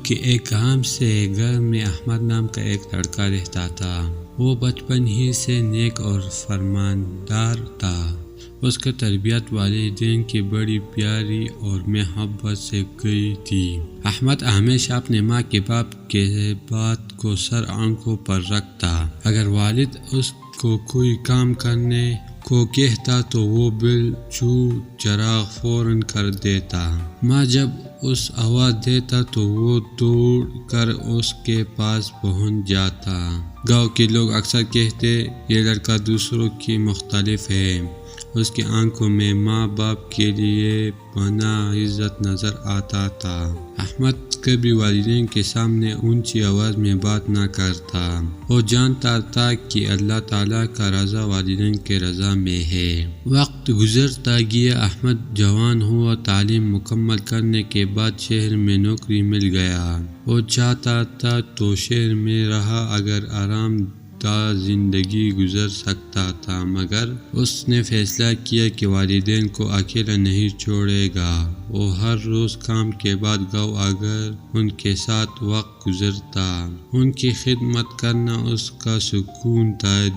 کہ ایک گاؤں سے گھر میں احمد نام کا ایک لڑکا رہتا تھا۔ وہ بچپن ہی سے نیک اور فرماندار تھا۔ اس کی تربیت والدین کی بڑی پیاری اور محبت سے گئی تھی۔ احمد ہمیشہ اپنے ماں کے باپ کے بات کو سر آنکھوں پر رکھتا۔ اگر والد اس کو کوئی کام کرنے کو کہتا تو وہ بالچو چراغ فوراً کر دیتا۔ ماں جب اس آواز دیتا تو وہ دوڑ کر اس کے پاس پہنچ جاتا۔ گاؤں کے لوگ اکثر کہتے یہ لڑکا دوسروں کی مختلف ہے۔ اس کی آنکھوں میں ماں باپ کے لیے پناہ عزت نظر آتا تھا۔ احمد کبھی والدین کے سامنے اونچی آواز میں بات نہ کرتا۔ وہ جانتا تھا کہ اللہ تعالیٰ کا رضا والدین کے رضا میں ہے۔ وقت گزرتا گیا، احمد جوان ہوا۔ تعلیم مکمل کرنے کے بعد شہر میں نوکری مل گیا۔ وہ چاہتا تھا تو شہر میں رہا اگر آرام دہ زندگی گزر سکتا تھا، مگر اس نے فیصلہ کیا کہ والدین کو اکیلا نہیں چھوڑے گا۔ وہ ہر روز کام کے بعد گاؤں آ کر ان کے ساتھ وقت گزارتا۔ ان کی خدمت کرنا اس کا سکون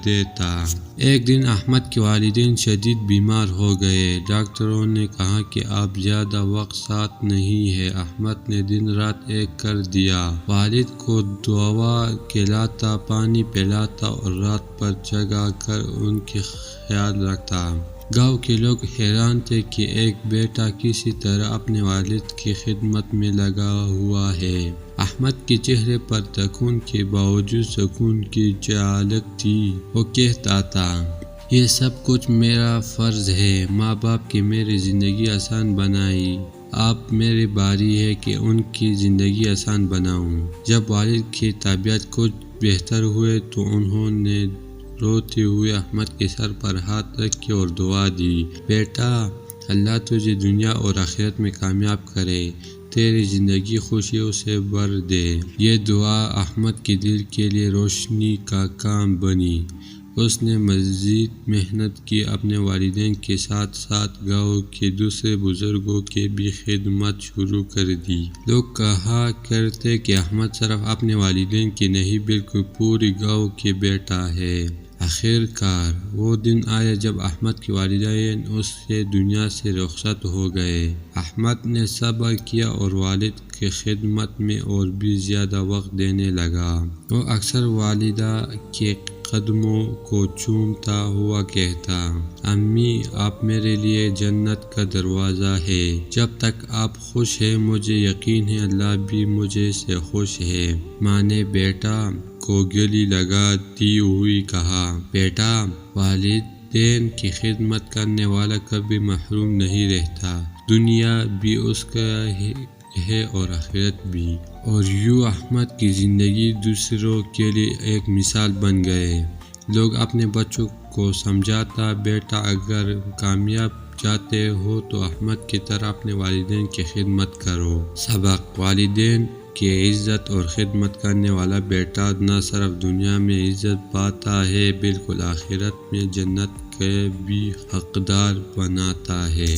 دیتا۔ ایک دن احمد کے والدین شدید بیمار ہو گئے۔ ڈاکٹروں نے کہا کہ اب زیادہ وقت ساتھ نہیں ہے۔ احمد نے دن رات ایک کر دیا۔ والد کو دوا کھلاتا، پانی پلاتا اور رات پر جگا کر ان کی خیال رکھتا۔ گاؤں کے لوگ حیران تھے کہ ایک بیٹا کسی طرح اپنے والد کی خدمت میں لگا ہوا ہے۔ احمد کے چہرے پر تکون کے باوجود سکون کی جھلک تھی۔ وہ کہتا تھا یہ سب کچھ میرا فرض ہے۔ ماں باپ کی میری زندگی آسان بنائی، اب میری باری ہے کہ ان کی زندگی آسان بناؤں۔ جب والد کی طبیعت کچھ بہتر ہوئی تو انہوں نے روتے ہوئے احمد کے سر پر ہاتھ رکھے اور دعا دی، بیٹا اللہ تجھے دنیا اور آخرت میں کامیاب کرے، تیری زندگی خوشیوں سے بھر دے۔ یہ دعا احمد کے دل کے لیے روشنی کا کام بنی۔ اس نے مزید محنت کی، اپنے والدین کے ساتھ ساتھ گاؤں کے دوسرے بزرگوں کی بھی خدمت شروع کر دی۔ لوگ کہا کرتے کہ احمد صرف اپنے والدین کی نہیں بلکہ پوری گاؤں کی بیٹا ہے۔ آخر کار وہ دن آیا جب احمد کے والدین اس سے دنیا سے رخصت ہو گئے۔ احمد نے صبر کیا اور والد کی خدمت میں اور بھی زیادہ وقت دینے لگا۔ وہ اکثر والدہ کے قدموں کو چومتا ہوا کہتا، امی آپ میرے لیے جنت کا دروازہ ہے، جب تک آپ خوش ہیں مجھے یقین ہے اللہ بھی مجھے سے خوش ہے۔ ماں نے بیٹا کو گلے لگاتی ہوئی کہا، بیٹا والدین کی خدمت کرنے والا کبھی محروم نہیں رہتا، دنیا بھی اس کا ہے اور آخرت بھی۔ اور یوں احمد کی زندگی دوسروں کے لیے ایک مثال بن گئے۔ لوگ اپنے بچوں کو سمجھاتا، بیٹا اگر کامیاب چاہتے ہو تو احمد کی طرح اپنے والدین کی خدمت کرو۔ سبق: والدین کی عزت اور خدمت کرنے والا بیٹا نہ صرف دنیا میں عزت پاتا ہے بلکہ آخرت میں جنت کے بھی حقدار بناتا ہے۔